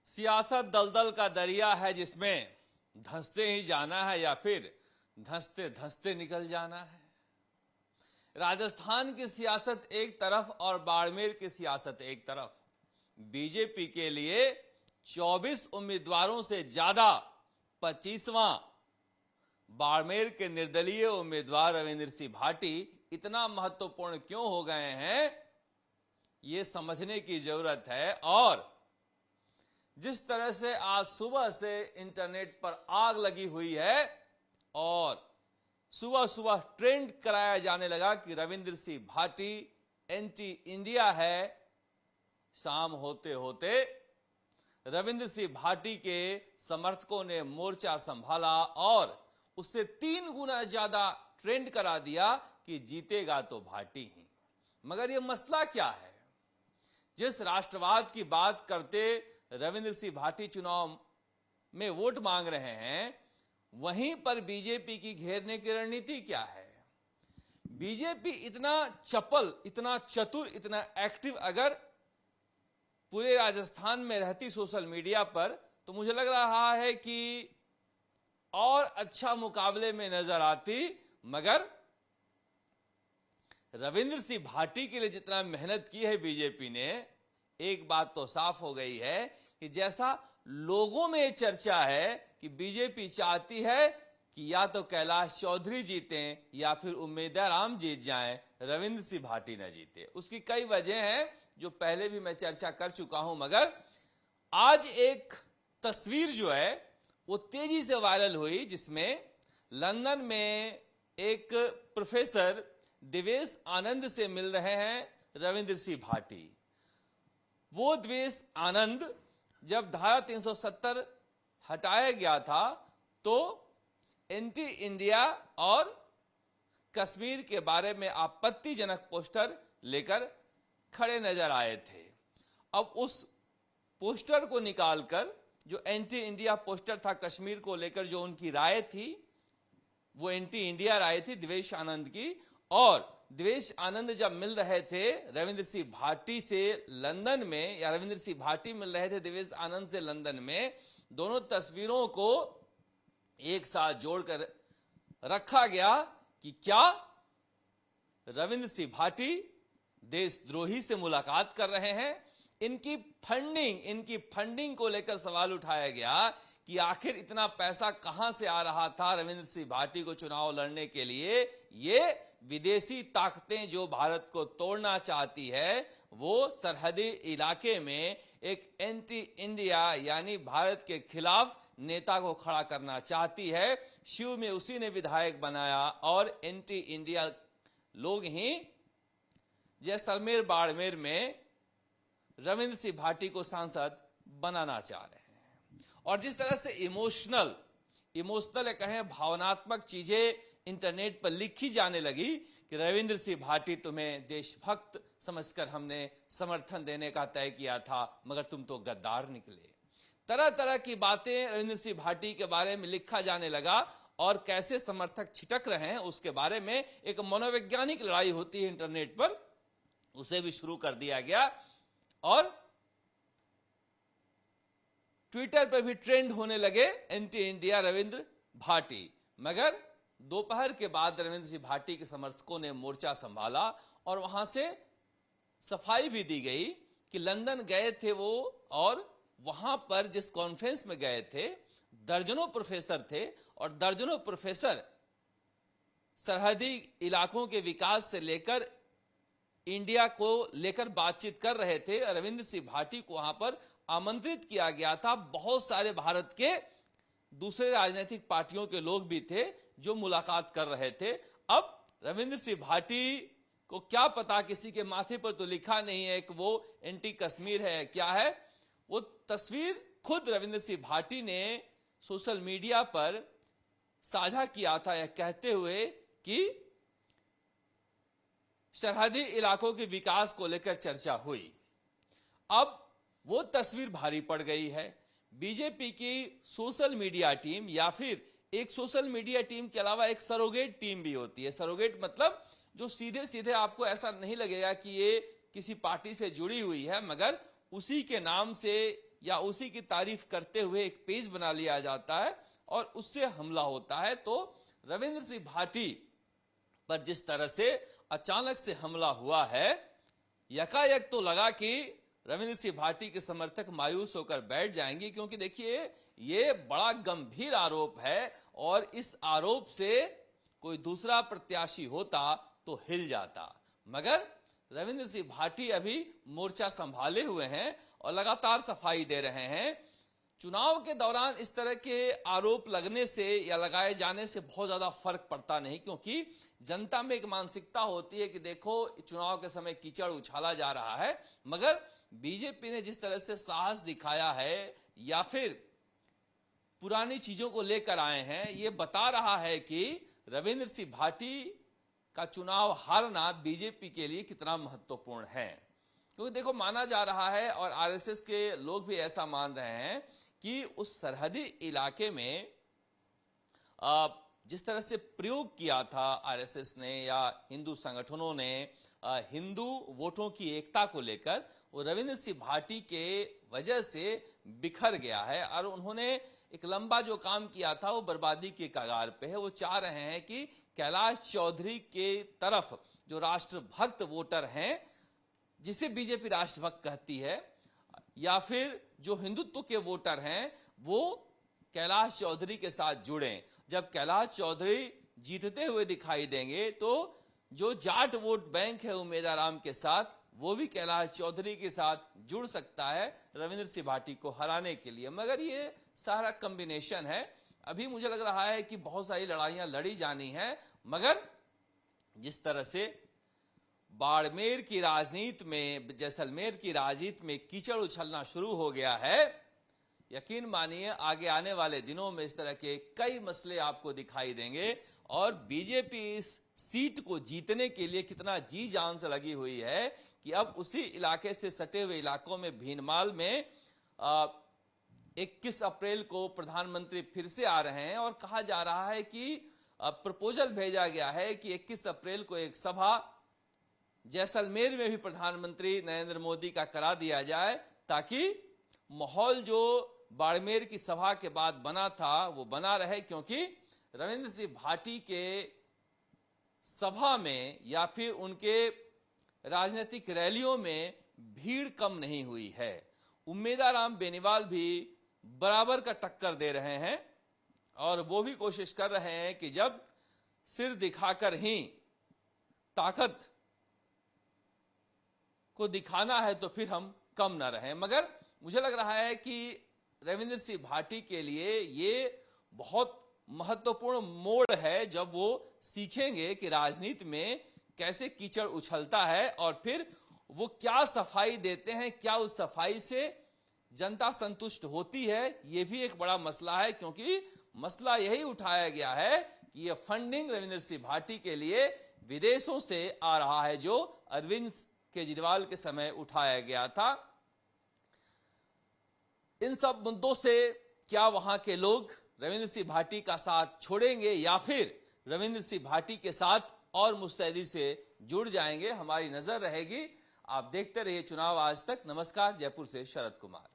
सियासत दलदल का दरिया है जिसमें धंसते ही जाना है या फिर धंसते धंसते निकल जाना है। राजस्थान की सियासत एक तरफ और बाड़मेर की सियासत एक तरफ। बीजेपी के लिए 24 उम्मीदवारों से ज्यादा 25वां बाड़मेर के निर्दलीय उम्मीदवार रविंद्र सिंह भाटी इतना महत्वपूर्ण क्यों हो गए हैं, ये समझने की जरूरत है। और जिस तरह से आज सुबह से इंटरनेट पर आग लगी हुई है और सुबह सुबह ट्रेंड कराया जाने लगा कि रविंद्र सिंह भाटी एंटी इंडिया है, शाम होते होते रविंद्र सिंह भाटी के समर्थकों ने मोर्चा संभाला और उससे 3 गुना ज्यादा ट्रेंड करा दिया कि जीतेगा तो भाटी ही। मगर यह मसला क्या है? जिस राष्ट्रवाद की बात करते रविंद्र सिंह भाटी चुनाव में वोट मांग रहे हैं, वहीं पर बीजेपी की घेरने की रणनीति क्या है? बीजेपी इतना चपल, इतना चतुर, इतना एक्टिव अगर पूरे राजस्थान में रहती सोशल मीडिया पर, तो मुझे लग रहा है कि और अच्छा मुकाबले में नजर आती। मगर रविंद्र सिंह भाटी के लिए जितना मेहनत की है बीजेपी ने, एक बात तो साफ हो गई है कि जैसा लोगों में चर्चा है कि बीजेपी चाहती है कि या तो कैलाश चौधरी जीतें या फिर उम्मेदवार जीत जाएं, रविंद्र सिंह भाटी न जीते। उसकी कई वजह हैं जो पहले भी मैं चर्चा कर चुका हूं। मगर आज एक तस्वीर जो है वो तेजी से वायरल हुई, जिसमें लंदन में एक प्रोफेसर देवेश आनंद से मिल रहे हैं रविंद्र सिंह भाटी। वो देवेश आनंद, जब धारा 370 हटाया गया था तो एंटी इंडिया और कश्मीर के बारे में आपत्तिजनक पोस्टर लेकर खड़े नजर आए थे। अब उस पोस्टर को निकालकर, जो एंटी इंडिया पोस्टर था कश्मीर को लेकर, जो उनकी राय थी वो एंटी इंडिया राय थी देवेश आनंद की। और देवेश आनंद जब मिल रहे थे रविंद्र सिंह भाटी से लंदन में, या रविंद्र सिंह भाटी मिल रहे थे देवेश आनंद से लंदन में, दोनों तस्वीरों को एक साथ जोड़कर रखा गया कि क्या रविंद्र सिंह भाटी देशद्रोही से मुलाकात कर रहे हैं। इनकी फंडिंग को लेकर सवाल उठाया गया कि आखिर इतना पैसा कहां से आ रहा था रविंद्र सिंह भाटी को चुनाव लड़ने के लिए। ये विदेशी ताकतें जो भारत को तोड़ना चाहती है, वो सरहदी इलाके में एक एंटी इंडिया यानी भारत के खिलाफ नेता को खड़ा करना चाहती है। शिव में उसी ने विधायक बनाया और एंटी इंडिया लोग ही जैसलमेर बाड़मेर में रविंद्र सिंह भाटी को सांसद बनाना चाह रहे हैं। और जिस तरह से इमोशनल कहें भावनात्मक चीजें इंटरनेट पर लिखी जाने लगी कि रविंद्र सिंह भाटी तुम्हें देशभक्त समझकर हमने समर्थन देने का तय किया था, मगर तुम तो गद्दार निकले। तरह तरह की बातें रविंद्र सिंह भाटी के बारे में लिखा जाने लगा और कैसे समर्थक छिटक रहे हैं उसके बारे में एक मनोवैज्ञानिक लड़ाई होती है इंटरनेट पर, उसे भी शुरू कर दिया गया। और ट्विटर पर भी ट्रेंड होने लगे एंटी इंडिया रविंद्र भाटी। मगर दोपहर के बाद रविंद्र सिंह भाटी के समर्थकों ने मोर्चा संभाला और वहां से सफाई भी दी गई कि लंदन गए थे वो, और वहां पर जिस कॉन्फ्रेंस में गए थे दर्जनों प्रोफेसर थे और दर्जनों प्रोफेसर सरहदी इलाकों के विकास से लेकर इंडिया को लेकर बातचीत कर रहे थे। रविंद्र सिंह भाटी को वहां पर आमंत्रित किया गया था। बहुत सारे भारत के दूसरे राजनीतिक पार्टियों के लोग भी थे जो मुलाकात कर रहे थे। अब रविंद्र सिंह भाटी को क्या पता, किसी के माथे पर तो लिखा नहीं है कि वो एंटी कश्मीर है, क्या है। वो तस्वीर खुद रविंद्र सिंह भाटी ने सोशल मीडिया पर साझा किया था, यह कहते हुए कि सरहदी इलाकों के विकास को लेकर चर्चा हुई। अब वो तस्वीर भारी पड़ गई है। बीजेपी की सोशल मीडिया टीम, या फिर एक सोशल मीडिया टीम के अलावा एक सरोगेट टीम भी होती है। सरोगेट मतलब जो सीधे सीधे आपको ऐसा नहीं लगेगा कि ये किसी पार्टी से जुड़ी हुई है, मगर उसी के नाम से या उसी की तारीफ करते हुए एक पेज बना लिया जाता है और उससे हमला होता है। तो रविंद्र सिंह भाटी पर जिस तरह से अचानक से हमला हुआ है, यकायक तो लगा कि रविंद्र सिंह भाटी के समर्थक मायूस होकर बैठ जाएंगे, क्योंकि देखिए ये बड़ा गंभीर आरोप है और इस आरोप से कोई दूसरा प्रत्याशी होता तो हिल जाता। मगर रविंद्र सिंह भाटी अभी मोर्चा संभाले हुए हैं और लगातार सफाई दे रहे हैं। चुनाव के दौरान इस तरह के आरोप लगने से या लगाए जाने से बहुत ज्यादा फर्क पड़ता नहीं, क्योंकि जनता में एक मानसिकता होती है कि देखो चुनाव के समय कीचड़ उछाला जा रहा है। मगर बीजेपी ने जिस तरह से साहस दिखाया है या फिर पुरानी चीजों को लेकर आए हैं, ये बता रहा है कि रविंद्र सिंह भाटी का चुनाव हारना बीजेपी के लिए कितना महत्वपूर्ण है। क्योंकि देखो माना जा रहा है और आरएसएस के लोग भी ऐसा मान रहे हैं कि उस सरहदी इलाके में जिस तरह से प्रयोग किया था आरएसएस ने या हिंदू संगठनों ने हिंदू वोटों की एकता को लेकर, वो रविंद्र सिंह भाटी के वजह से बिखर गया है और उन्होंने एक लंबा जो काम किया था वो बर्बादी के कगार पे है। वो चाह रहे हैं कि कैलाश चौधरी के तरफ जो राष्ट्रभक्त वोटर हैं, जिसे बीजेपी राष्ट्रभक्त कहती है, या फिर जो हिंदुत्व के वोटर हैं, वो कैलाश चौधरी के साथ जुड़ें। जब कैलाश चौधरी जीतते हुए दिखाई देंगे तो जो जाट वोट बैंक है उम्मेदाराम के साथ, वो भी कैलाश चौधरी के साथ जुड़ सकता है रविंद्र सिंह भाटी को हराने के लिए। मगर ये सारा कॉम्बिनेशन है। अभी मुझे लग रहा है कि बहुत सारी लड़ाइयां लड़ी जानी है, मगर जिस तरह से बाड़मेर की राजनीति में, जैसलमेर की राजनीति में कीचड़ उछलना शुरू हो गया है, यकीन मानिए आगे आने वाले दिनों में इस तरह के कई मसले आपको दिखाई देंगे और बीजेपी इस सीट को जीतने के लिए कितना जी जान से लगी हुई है कि अब उसी इलाके से सटे हुए इलाकों में भीनमाल में 21 अप्रैल को प्रधानमंत्री फिर से आ रहे हैं और कहा जा रहा है कि प्रपोजल भेजा गया है कि 21 अप्रैल को एक सभा जैसलमेर में भी प्रधानमंत्री नरेंद्र मोदी का करा दिया जाए, ताकि माहौल जो बाड़मेर की सभा के बाद बना था वो बना रहे। क्योंकि रविंद्र सिंह भाटी के सभा में या फिर उनके राजनीतिक रैलियों में भीड़ कम नहीं हुई है। उम्मेदाराम बेनीवाल भी बराबर का टक्कर दे रहे हैं और वो भी कोशिश कर रहे हैं कि जब सिर दिखाकर ही ताकत को दिखाना है तो फिर हम कम ना रहें। मगर मुझे लग रहा है कि रविंद्र सिंह भाटी के लिए ये बहुत महत्वपूर्ण मोड़ है जब वो सीखेंगे कि राजनीति में कैसे कीचड़ उछलता है और फिर वो क्या सफाई देते हैं, क्या उस सफाई से जनता संतुष्ट होती है। ये भी एक बड़ा मसला है, क्योंकि मसला यही उठाया गया है कि ये फंडिंग रविंद्र सिंह भाटी के लिए विदेशों से आ रहा है, जो अरविंद केजरीवाल के समय उठाया गया था। इन सब मुद्दों से क्या वहां के लोग रविंद्र सिंह भाटी का साथ छोड़ेंगे या फिर रविंद्र सिंह भाटी के साथ और मुस्तैदी से जुड़ जाएंगे, हमारी नजर रहेगी। आप देखते रहिए चुनाव आज तक। नमस्कार, जयपुर से शरद कुमार।